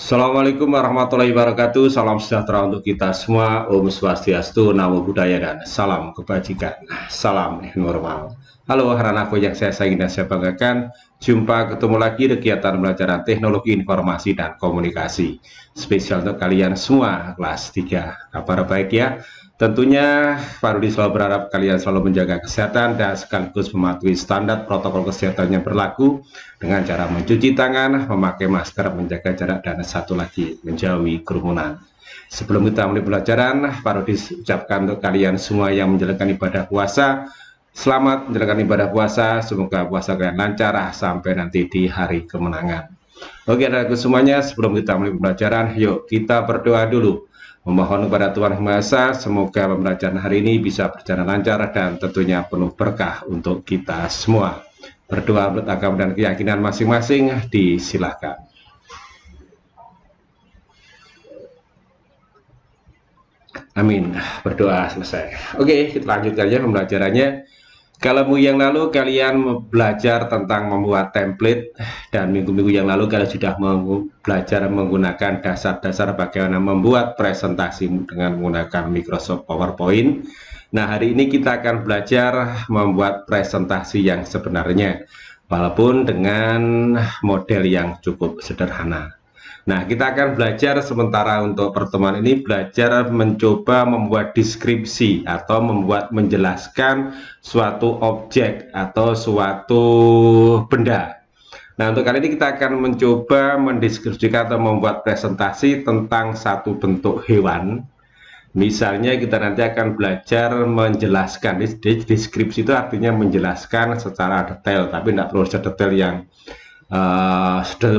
Assalamualaikum warahmatullahi wabarakatuh. Salam sejahtera untuk kita semua. Om Swastiastu, Namo Buddhaya, dan salam kebajikan. Salam normal. Halo anak-anakku yang saya sayangi dan saya banggakan. Jumpa ketemu lagi di kegiatan pembelajaran teknologi informasi dan komunikasi. Spesial untuk kalian semua kelas 3. Kabar baik ya? Tentunya Pak Rudi selalu berharap kalian selalu menjaga kesehatan dan sekaligus mematuhi standar protokol kesehatan yang berlaku dengan cara mencuci tangan, memakai masker, menjaga jarak, dan satu lagi menjauhi kerumunan. Sebelum kita mulai pelajaran, Pak Rudi ucapkan untuk kalian semua yang menjalankan ibadah puasa, selamat menjalankan ibadah puasa, semoga puasa kalian lancar sampai nanti di hari kemenangan. Oke, anak-anakku semuanya, sebelum kita mulai pembelajaran, yuk kita berdoa dulu. Memohon kepada Tuhan Yang Maha Esa, semoga pembelajaran hari ini bisa berjalan lancar dan tentunya penuh berkah untuk kita semua. Berdoa menurut agama dan keyakinan masing-masing, disilahkan. Amin. Berdoa selesai. Oke, kita lanjut aja pembelajarannya. Kalau yang lalu kalian belajar tentang membuat template, dan minggu-minggu yang lalu kalian sudah belajar menggunakan dasar-dasar bagaimana membuat presentasi dengan menggunakan Microsoft PowerPoint. Nah, hari ini kita akan belajar membuat presentasi yang sebenarnya, walaupun dengan model yang cukup sederhana. Nah, kita akan belajar sementara untuk pertemuan ini belajar mencoba membuat deskripsi atau menjelaskan suatu objek atau suatu benda. Nah, untuk kali ini kita akan mencoba mendeskripsikan atau membuat presentasi tentang satu bentuk hewan. Misalnya kita nanti akan belajar menjelaskan, deskripsi itu artinya menjelaskan secara detail, tapi tidak perlu sedetail yang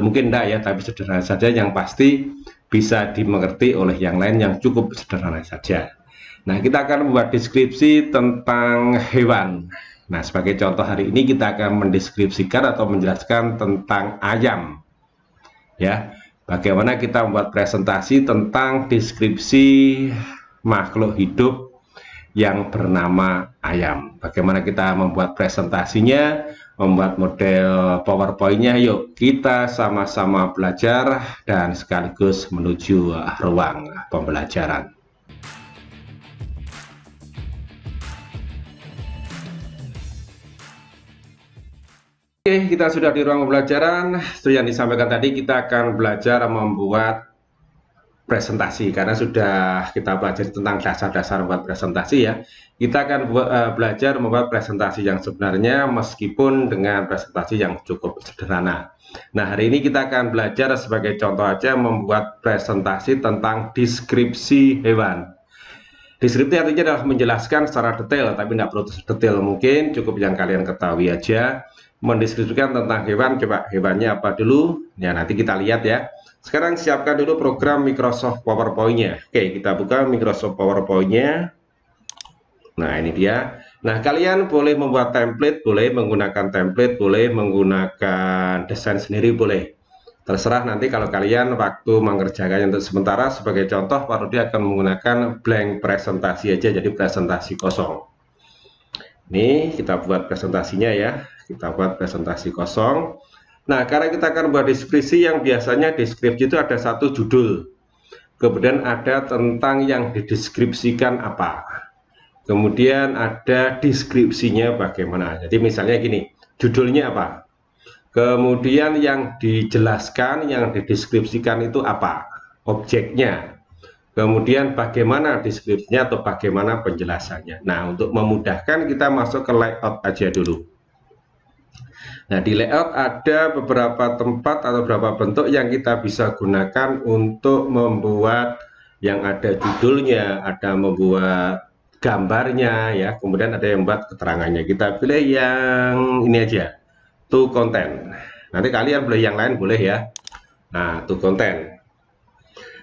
mungkin enggak ya, tapi sederhana saja yang pasti bisa dimengerti oleh yang lain yang cukup sederhana saja. Nah, kita akan membuat deskripsi tentang hewan. Nah, sebagai contoh hari ini kita akan mendeskripsikan atau menjelaskan tentang ayam. Ya, bagaimana kita membuat presentasi tentang deskripsi makhluk hidup yang bernama ayam. Bagaimana kita membuat presentasinya, membuat model PowerPoint-nya. Yuk kita sama-sama belajar dan sekaligus menuju ruang pembelajaran. Oke, kita sudah di ruang pembelajaran. Seperti yang disampaikan tadi, kita akan belajar membuat presentasi karena sudah kita belajar tentang dasar-dasar membuat presentasi ya. Kita akan belajar membuat presentasi yang sebenarnya meskipun dengan presentasi yang cukup sederhana. Nah, hari ini kita akan belajar sebagai contoh aja membuat presentasi tentang deskripsi hewan. Deskripsi artinya adalah menjelaskan secara detail, tapi tidak perlu detail mungkin, cukup yang kalian ketahui aja. Mendeskripsikan tentang hewan, coba hewannya apa dulu? Ya, nanti kita lihat ya. Sekarang siapkan dulu program Microsoft PowerPoint-nya. Oke, kita buka Microsoft PowerPoint-nya. Nah, ini dia. Nah, kalian boleh membuat template, boleh menggunakan template, boleh menggunakan desain sendiri, boleh. Terserah nanti kalau kalian waktu mengerjakannya. Untuk sementara, sebagai contoh, Pak Rudi akan menggunakan blank presentasi aja, jadi presentasi kosong. Ini kita buat presentasinya ya. Kita buat presentasi kosong. Nah, karena kita akan buat deskripsi yang biasanya deskripsi itu ada satu judul. Kemudian ada tentang yang dideskripsikan apa. Kemudian ada deskripsinya bagaimana. Jadi misalnya gini, judulnya apa. Kemudian yang dijelaskan, yang dideskripsikan itu apa. Objeknya. Kemudian bagaimana deskripsinya atau bagaimana penjelasannya. Nah, untuk memudahkan kita masuk ke layout aja dulu. Nah, di layout ada beberapa tempat atau beberapa bentuk yang kita bisa gunakan untuk membuat yang ada judulnya, ada membuat gambarnya ya, kemudian ada yang membuat keterangannya. Kita pilih yang ini aja, to content. Nanti kalian pilih yang lain boleh ya. Nah, to content.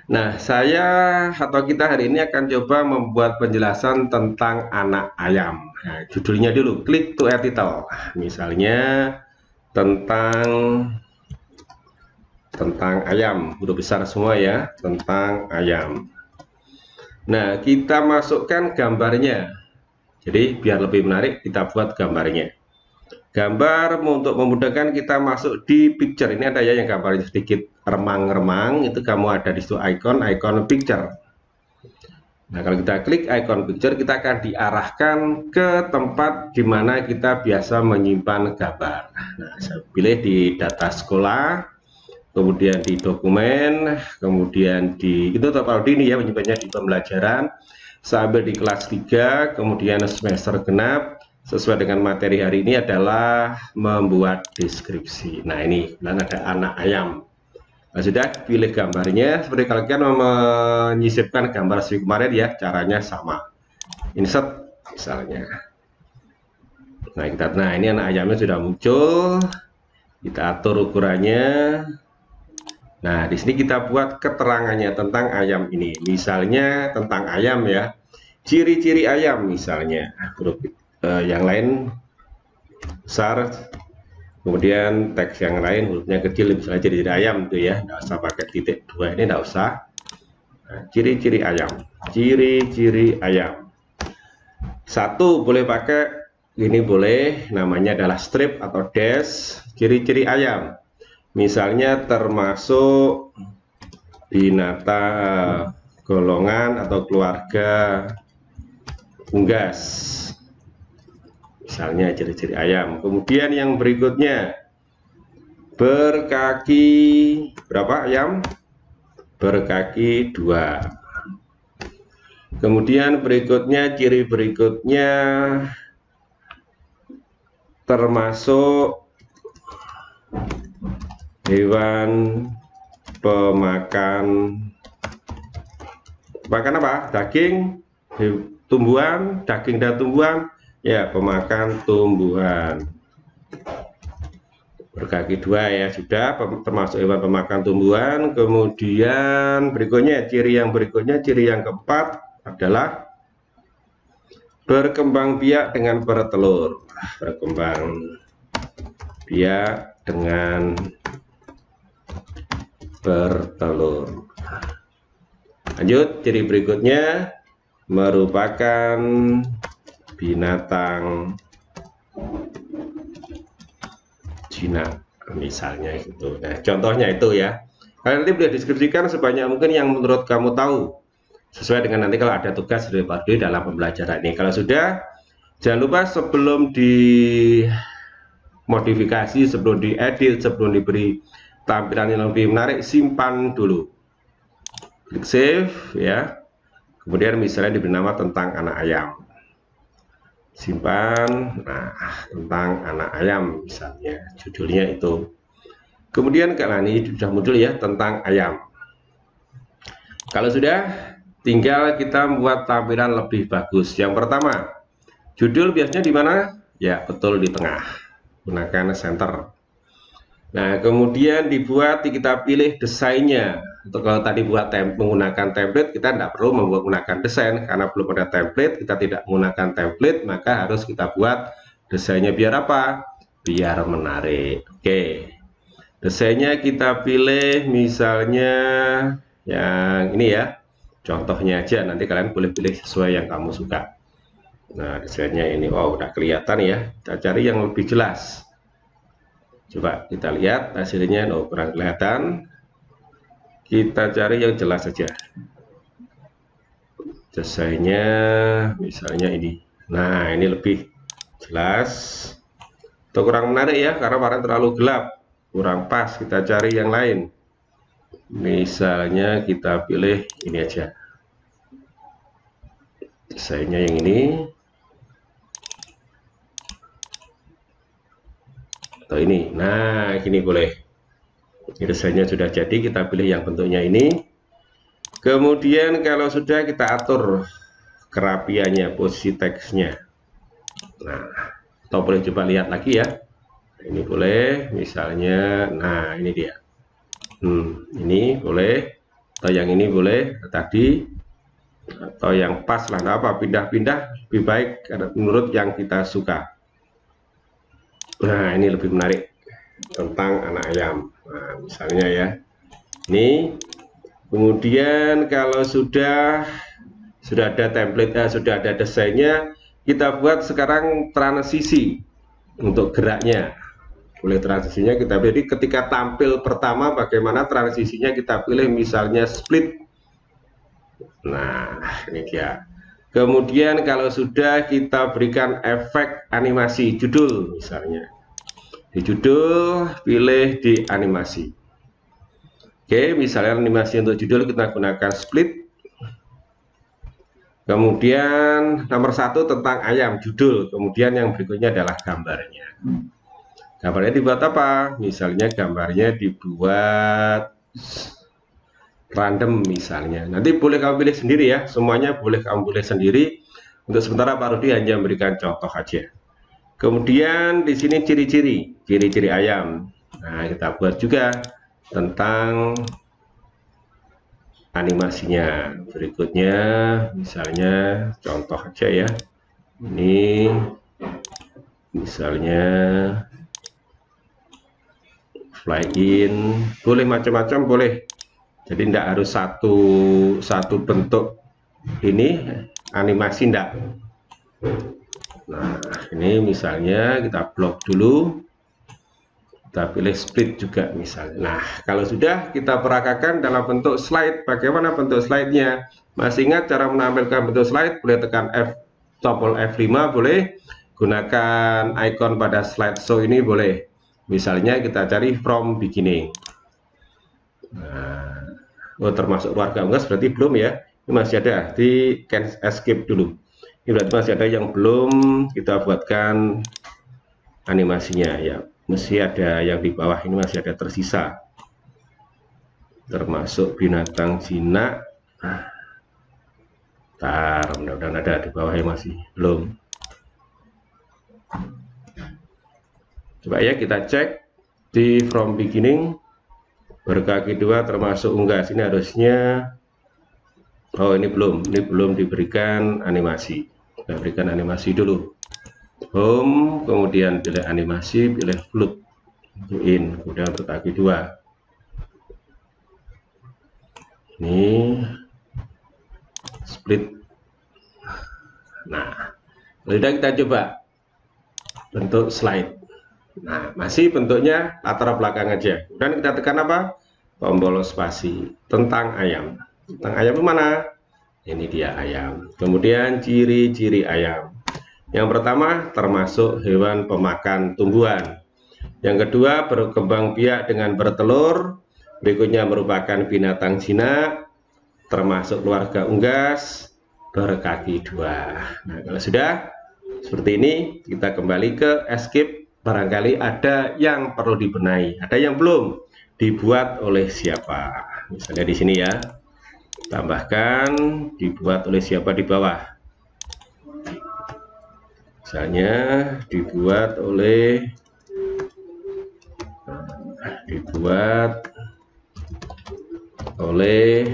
Nah, saya atau kita hari ini akan coba membuat penjelasan tentang anak ayam. Nah, judulnya dulu, klik to add title. Misalnya tentang ayam, huruf besar semua ya, tentang ayam. Nah, kita masukkan gambarnya. Jadi biar lebih menarik kita buat gambarnya. Gambar untuk memudahkan kita masuk di picture. Ini ada ya yang gambarnya sedikit remang-remang itu kamu ada di situ icon picture. Nah, kalau kita klik icon picture, kita akan diarahkan ke tempat di mana kita biasa menyimpan gambar. Nah, saya pilih di data sekolah, kemudian di dokumen, kemudian di itu kalau ini ya menyimpannya di pembelajaran, sambil di kelas 3, kemudian semester genap. Sesuai dengan materi hari ini adalah membuat deskripsi. Nah, ini dan ada anak ayam. Nah, sudah pilih gambarnya seperti kalian menyisipkan gambar seperti kemarin ya, caranya sama. Insert misalnya. Nah, ini anak ayamnya sudah muncul. Kita atur ukurannya. Nah, di sini kita buat keterangannya tentang ayam ini. Misalnya tentang ayam ya. Ciri-ciri ayam misalnya. Yang lain besar. Kemudian teks yang lain hurufnya kecil, misalnya ciri-ciri ayam itu ya, nggak usah pakai titik 2 ini, nggak usah. Ciri-ciri ayam, ciri-ciri ayam. Satu boleh pakai ini, boleh namanya adalah strip atau dash. Ciri-ciri ayam, misalnya termasuk binatang golongan atau keluarga unggas. Misalnya ciri-ciri ayam. Kemudian yang berikutnya, berkaki berapa ayam? Berkaki 2. Kemudian berikutnya, ciri berikutnya termasuk hewan pemakan apa? Daging, tumbuhan, daging dan tumbuhan. Ya, pemakan tumbuhan. Berkaki 2 ya, sudah termasuk hewan pemakan tumbuhan. Kemudian berikutnya, ciri yang keempat adalah berkembang biak dengan bertelur. Berkembang biak dengan bertelur. Lanjut, ciri berikutnya merupakan binatang jinak misalnya itu. Nah, contohnya itu ya. Kalian nanti boleh deskripsikan sebanyak mungkin yang menurut kamu tahu, sesuai dengan nanti kalau ada tugas dari Pak Dwi dalam pembelajaran ini. Kalau sudah, jangan lupa sebelum dimodifikasi, sebelum diedit, sebelum diberi tampilan yang lebih menarik, simpan dulu. Klik save ya. Kemudian misalnya diberi nama tentang anak ayam. Simpan. Nah, tentang anak ayam misalnya judulnya itu. Kemudian kalau ini sudah muncul ya, tentang ayam. Kalau sudah, tinggal kita membuat tampilan lebih bagus. Yang pertama, judul biasanya di mana? Ya, betul di tengah. Gunakan center. Nah, kemudian kita pilih desainnya. Untuk kalau tadi buat menggunakan template, kita tidak perlu menggunakan desain karena belum ada template, kita tidak menggunakan template, maka harus kita buat desainnya biar apa? Biar menarik. Oke. Desainnya kita pilih misalnya yang ini ya. Contohnya aja, nanti kalian boleh pilih sesuai yang kamu suka. Nah, desainnya ini, wow, udah kelihatan ya. Kita cari yang lebih jelas. Coba kita lihat hasilnya, oh, kurang kelihatan. Kita cari yang jelas saja. Desainnya misalnya ini. Nah, ini lebih jelas. Atau kurang menarik ya, karena kemarin terlalu gelap. Kurang pas, kita cari yang lain. Misalnya kita pilih ini aja. Desainnya yang ini. Atau ini. Nah, ini boleh. Desainnya sudah jadi, kita pilih yang bentuknya ini. Kemudian kalau sudah, kita atur kerapiannya, posisi teksnya. Nah, atau boleh coba lihat lagi ya. Ini boleh, misalnya, nah ini dia. Ini boleh, atau yang ini boleh tadi, atau yang pas lah, nah, apa pindah-pindah lebih baik menurut yang kita suka. Nah, ini lebih menarik tentang anak ayam. Nah, misalnya ya, ini. Kemudian kalau sudah ada template, sudah ada desainnya, kita buat sekarang transisi untuk geraknya. boleh transisinya kita pilih. Jadi ketika tampil pertama bagaimana transisinya kita pilih, misalnya split. Nah, ini dia. Kemudian kalau sudah kita berikan efek animasi judul, misalnya di judul pilih di animasi. Oke, misalnya animasi untuk judul kita gunakan split. Kemudian nomor 1 tentang ayam, judul. Kemudian yang berikutnya adalah gambarnya. Gambarnya dibuat apa? Misalnya gambarnya dibuat random misalnya. Nanti boleh kamu pilih sendiri ya. Semuanya boleh kamu pilih sendiri. Untuk sementara Pak Rudi hanya memberikan contoh aja. Kemudian di sini ciri-ciri ayam. Nah, kita buat juga tentang animasinya. Berikutnya misalnya contoh aja ya, ini misalnya fly in, boleh macam-macam, boleh. Jadi tidak harus satu bentuk ini animasi, enggak. Nah, ini misalnya kita blok dulu, kita pilih split juga misalnya. Nah, kalau sudah kita peragakan dalam bentuk slide, bagaimana bentuk slide-nya? Masih ingat cara menampilkan bentuk slide? Boleh tekan tombol F5, boleh gunakan icon pada slide show ini, boleh. Misalnya kita cari from beginning. Nah, termasuk keluarga unggas berarti belum ya? Ini masih ada, di can escape dulu. Ini berarti masih ada yang belum kita buatkan animasinya ya. Mesti ada yang di bawah ini masih ada tersisa, termasuk binatang jinak. Mudah-mudahan ada di bawah yang masih belum. Coba ya kita cek di from beginning, berkaki 2 termasuk unggas. Ini harusnya, oh ini belum diberikan animasi. Kita berikan animasi dulu. Home, kemudian pilih animasi, pilih float in, kemudian untuk kaki 2 ini split. Nah, sudah kita coba bentuk slide. Nah, masih bentuknya latar belakang aja. Dan kita tekan apa? Tombol spasi. Tentang ayam. Tentang ayam mana? Ini dia ayam. Kemudian ciri-ciri ayam. Yang pertama, termasuk hewan pemakan tumbuhan. Yang kedua, berkembang biak dengan bertelur. Berikutnya merupakan binatang jinak, termasuk keluarga unggas, berkaki 2. Nah, kalau sudah seperti ini, kita kembali ke escape. Barangkali ada yang perlu dibenahi, ada yang belum dibuat oleh siapa. Misalnya di sini ya, tambahkan dibuat oleh siapa di bawah. Misalnya dibuat oleh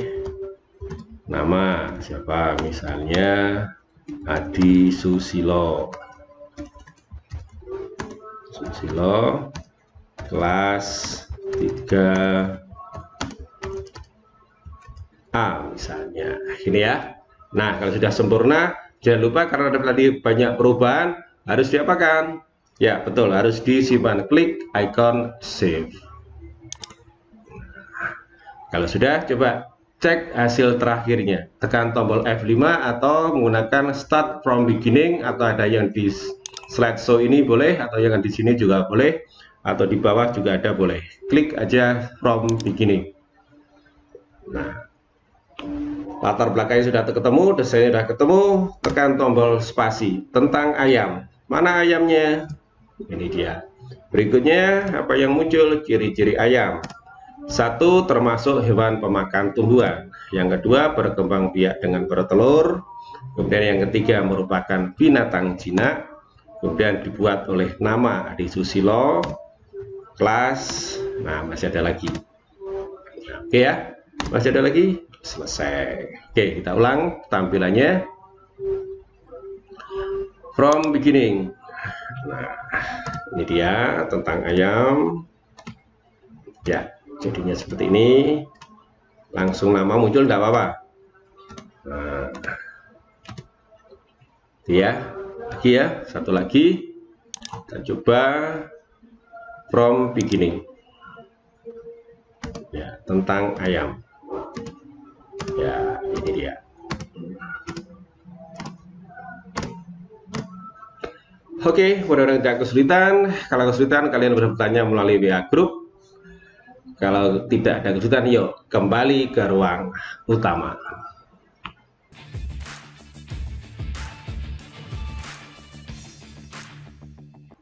nama siapa, misalnya Adi Susilo kelas 3A misalnya, ini ya. Nah, kalau sudah sempurna, jangan lupa karena ada tadi banyak perubahan, harus diapakan? Ya, betul, harus disimpan. Klik icon save. Kalau sudah, coba cek hasil terakhirnya. Tekan tombol F5 atau menggunakan start from beginning, atau ada yang di slideshow ini boleh, atau yang di sini juga boleh, atau di bawah juga ada, boleh. Klik aja from beginning. Nah, latar belakangnya sudah ketemu, desainnya sudah ketemu, tekan tombol spasi. Tentang ayam, mana ayamnya? Ini dia. Berikutnya apa yang muncul? Ciri-ciri ayam. 1, termasuk hewan pemakan tumbuhan. Yang kedua, berkembang biak dengan bertelur. Kemudian yang ketiga, merupakan binatang jinak. Kemudian dibuat oleh nama Adi Susilo, kelas. Nah, masih ada lagi. Oke ya, masih ada lagi. Selesai. Oke, kita ulang tampilannya from beginning. Nah, ini dia tentang ayam ya, jadinya seperti ini. Langsung nama muncul, tidak apa-apa. Nah, ya, lagi ya, satu lagi kita coba from beginning. Ya, tentang ayam. Ya, ini dia. Oke, mudah-mudahan tidak kesulitan. Kalau kesulitan, kalian bisa bertanya melalui WA Group. Kalau tidak ada kesulitan, yuk kembali ke ruang utama.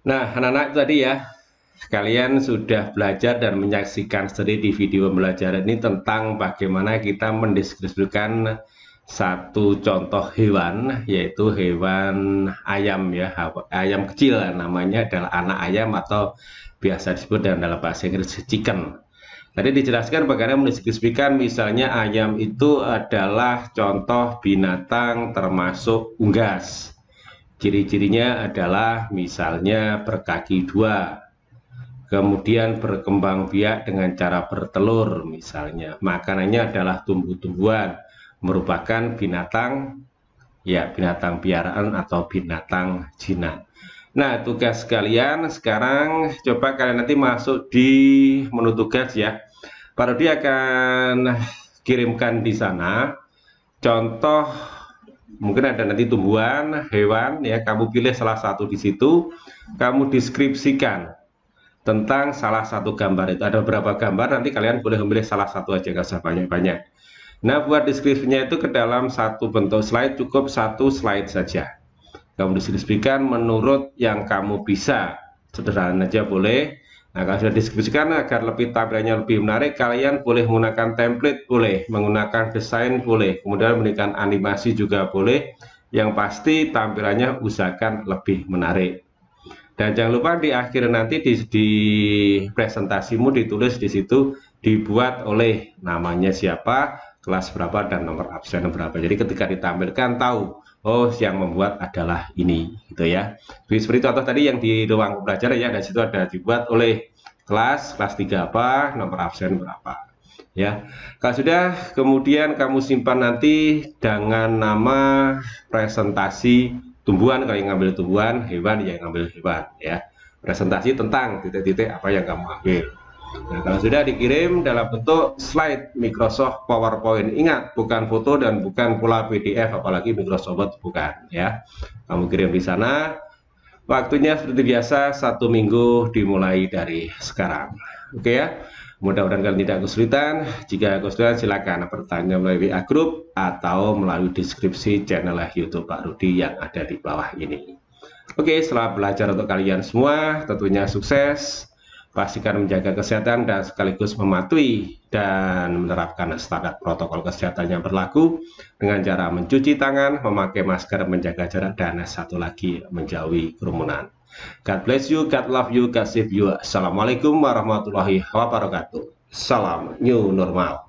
Nah, anak-anak tadi ya, kalian sudah belajar dan menyaksikan sendiri di video pembelajaran ini tentang bagaimana kita mendeskripsikan satu contoh hewan, yaitu hewan ayam ya, ayam kecil namanya adalah anak ayam atau biasa disebut dalam bahasa Inggris chicken. Tadi dijelaskan bagaimana mendeskripsikan misalnya ayam itu adalah contoh binatang termasuk unggas. Ciri-cirinya adalah misalnya berkaki dua, kemudian berkembang biak dengan cara bertelur misalnya. Makanannya adalah tumbuh-tumbuhan, merupakan binatang ya, binatang piaraan atau binatang jinak. Nah, tugas kalian sekarang coba kalian nanti masuk di menu tugas ya. Pak Rudi akan kirimkan di sana contoh, mungkin ada nanti tumbuhan, hewan ya, kamu pilih salah satu di situ, kamu deskripsikan tentang salah satu gambar itu. Ada beberapa gambar, nanti kalian boleh memilih salah satu aja, nggak usah banyak-banyak. Nah, buat deskripsinya itu ke dalam satu bentuk slide, cukup satu slide saja. Kamu deskripsikan menurut yang kamu bisa, sederhana aja boleh. Nah, kalau sudah deskripsikan agar lebih tampilannya lebih menarik, kalian boleh menggunakan template, boleh menggunakan desain, boleh kemudian memberikan animasi juga boleh. Yang pasti tampilannya usahakan lebih menarik. Dan jangan lupa di akhir nanti di presentasimu ditulis di situ dibuat oleh namanya siapa, kelas berapa, dan nomor absen berapa. Jadi ketika ditampilkan tahu, oh yang membuat adalah ini, gitu ya. Jadi seperti contoh tadi yang di ruang belajar ya, dan situ ada dibuat oleh kelas 3 apa, nomor absen berapa. Ya, kalau sudah kemudian kamu simpan nanti dengan nama presentasi tumbuhan, kalau yang ngambil tumbuhan, hewan yang ngambil hewan ya. Presentasi tentang titik-titik apa yang kamu ambil. Nah, kalau sudah dikirim dalam bentuk slide Microsoft PowerPoint, ingat bukan foto dan bukan pula PDF, apalagi Microsoft Word bukan ya. Kamu kirim di sana. Waktunya seperti biasa 1 minggu dimulai dari sekarang. Oke ya. Mudah-mudahan kalian tidak kesulitan. Jika kesulitan silakan bertanya melalui WA Group atau melalui deskripsi channel YouTube Pak Rudi yang ada di bawah ini. Oke, setelah belajar untuk kalian semua, tentunya sukses. Pastikan menjaga kesehatan dan sekaligus mematuhi dan menerapkan standar protokol kesehatan yang berlaku dengan cara mencuci tangan, memakai masker, menjaga jarak, dan satu lagi menjauhi kerumunan. God bless you, God love you, God save you. Assalamualaikum warahmatullahi wabarakatuh. Salam new normal.